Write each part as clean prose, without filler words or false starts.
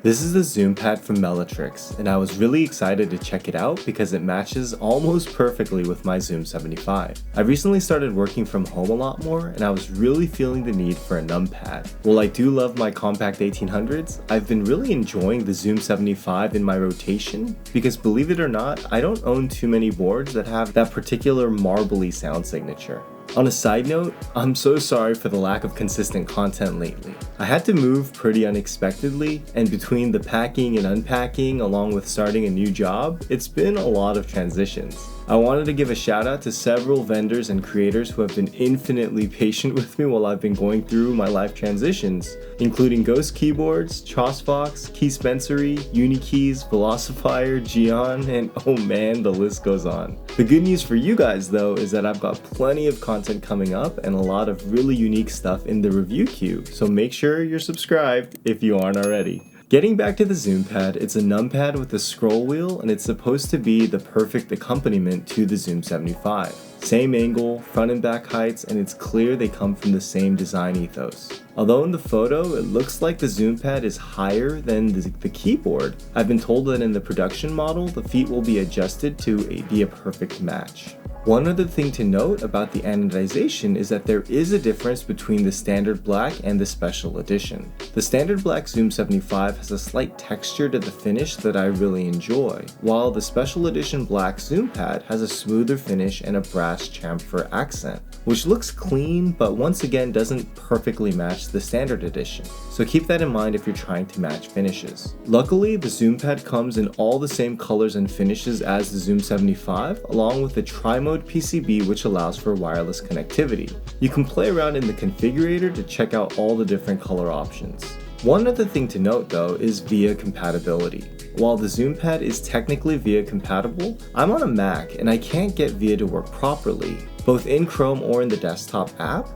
This is the zoom pad from Melitrix, and I was really excited to check it out because it matches almost perfectly with my Zoom 75. I recently started working from home a lot more, and I was really feeling the need for a numpad. While I do love my compact 1800s, I've been really enjoying the Zoom 75 in my rotation because, believe it or not, I don't own too many boards that have that particular marbly sound signature. On a side note, I'm so sorry for the lack of consistent content lately. I had to move pretty unexpectedly, and between the packing and unpacking along with starting a new job, it's been a lot of transitions. I wanted to give a shout out to several vendors and creators who have been infinitely patient with me while I've been going through my life transitions, including Ghost Keyboards, Chosfox, Keyspensory, Unikeys, Velocifier, Geon, and oh man, the list goes on. The good news for you guys though is that I've got plenty of content coming up and a lot of really unique stuff in the review queue, so make sure you're subscribed if you aren't already. Getting back to the zoom pad, it's a numpad with a scroll wheel and it's supposed to be the perfect accompaniment to the Zoom 75. Same angle, front and back heights, and it's clear they come from the same design ethos. Although in the photo, it looks like the zoom pad is higher than the keyboard, I've been told that in the production model, the feet will be adjusted to be a perfect match. One other thing to note about the anodization is that there is a difference between the standard black and the special edition. The standard black Zoom 75 has a slight texture to the finish that I really enjoy, while the special edition black zoom pad has a smoother finish and a brass chamfer accent, which looks clean but once again doesn't perfectly match the standard edition. So keep that in mind if you're trying to match finishes. Luckily, the zoom pad comes in all the same colors and finishes as the Zoom 75, along with the tri-mode PCB which allows for wireless connectivity. You can play around in the configurator to check out all the different color options. One other thing to note though is VIA compatibility. While the zoom pad is technically VIA compatible, I'm on a Mac and I can't get VIA to work properly, both in Chrome or in the desktop app,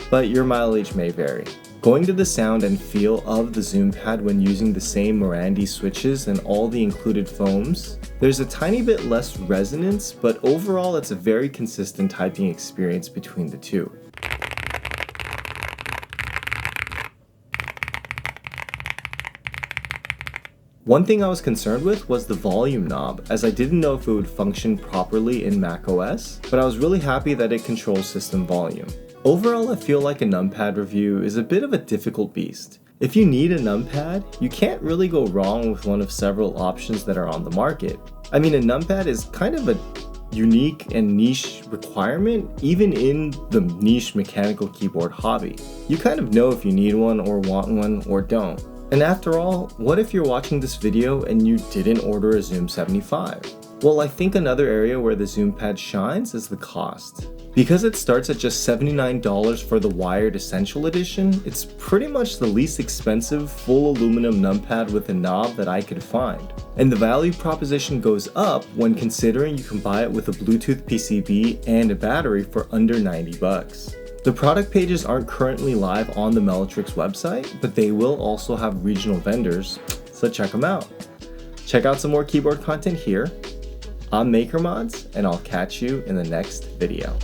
but your mileage may vary. Going to the sound and feel of the zoom pad when using the same Marandi switches and all the included foams, there's a tiny bit less resonance, but overall it's a very consistent typing experience between the two. One thing I was concerned with was the volume knob, as I didn't know if it would function properly in macOS, but I was really happy that it controls system volume. Overall, I feel like a numpad review is a bit of a difficult beast. If you need a numpad, you can't really go wrong with one of several options that are on the market. I mean, a numpad is kind of a unique and niche requirement, even in the niche mechanical keyboard hobby. You kind of know if you need one or want one or don't. And after all, what if you're watching this video and you didn't order a Zoom 75? Well, I think another area where the zoom pad shines is the cost. Because it starts at just $79 for the wired Essential Edition, it's pretty much the least expensive full aluminum numpad with a knob that I could find. And the value proposition goes up when considering you can buy it with a Bluetooth PCB and a battery for under 90 bucks. The product pages aren't currently live on the Melitrix website, but they will also have regional vendors, so check them out. Check out some more keyboard content here. I'm MakerMods, and I'll catch you in the next video.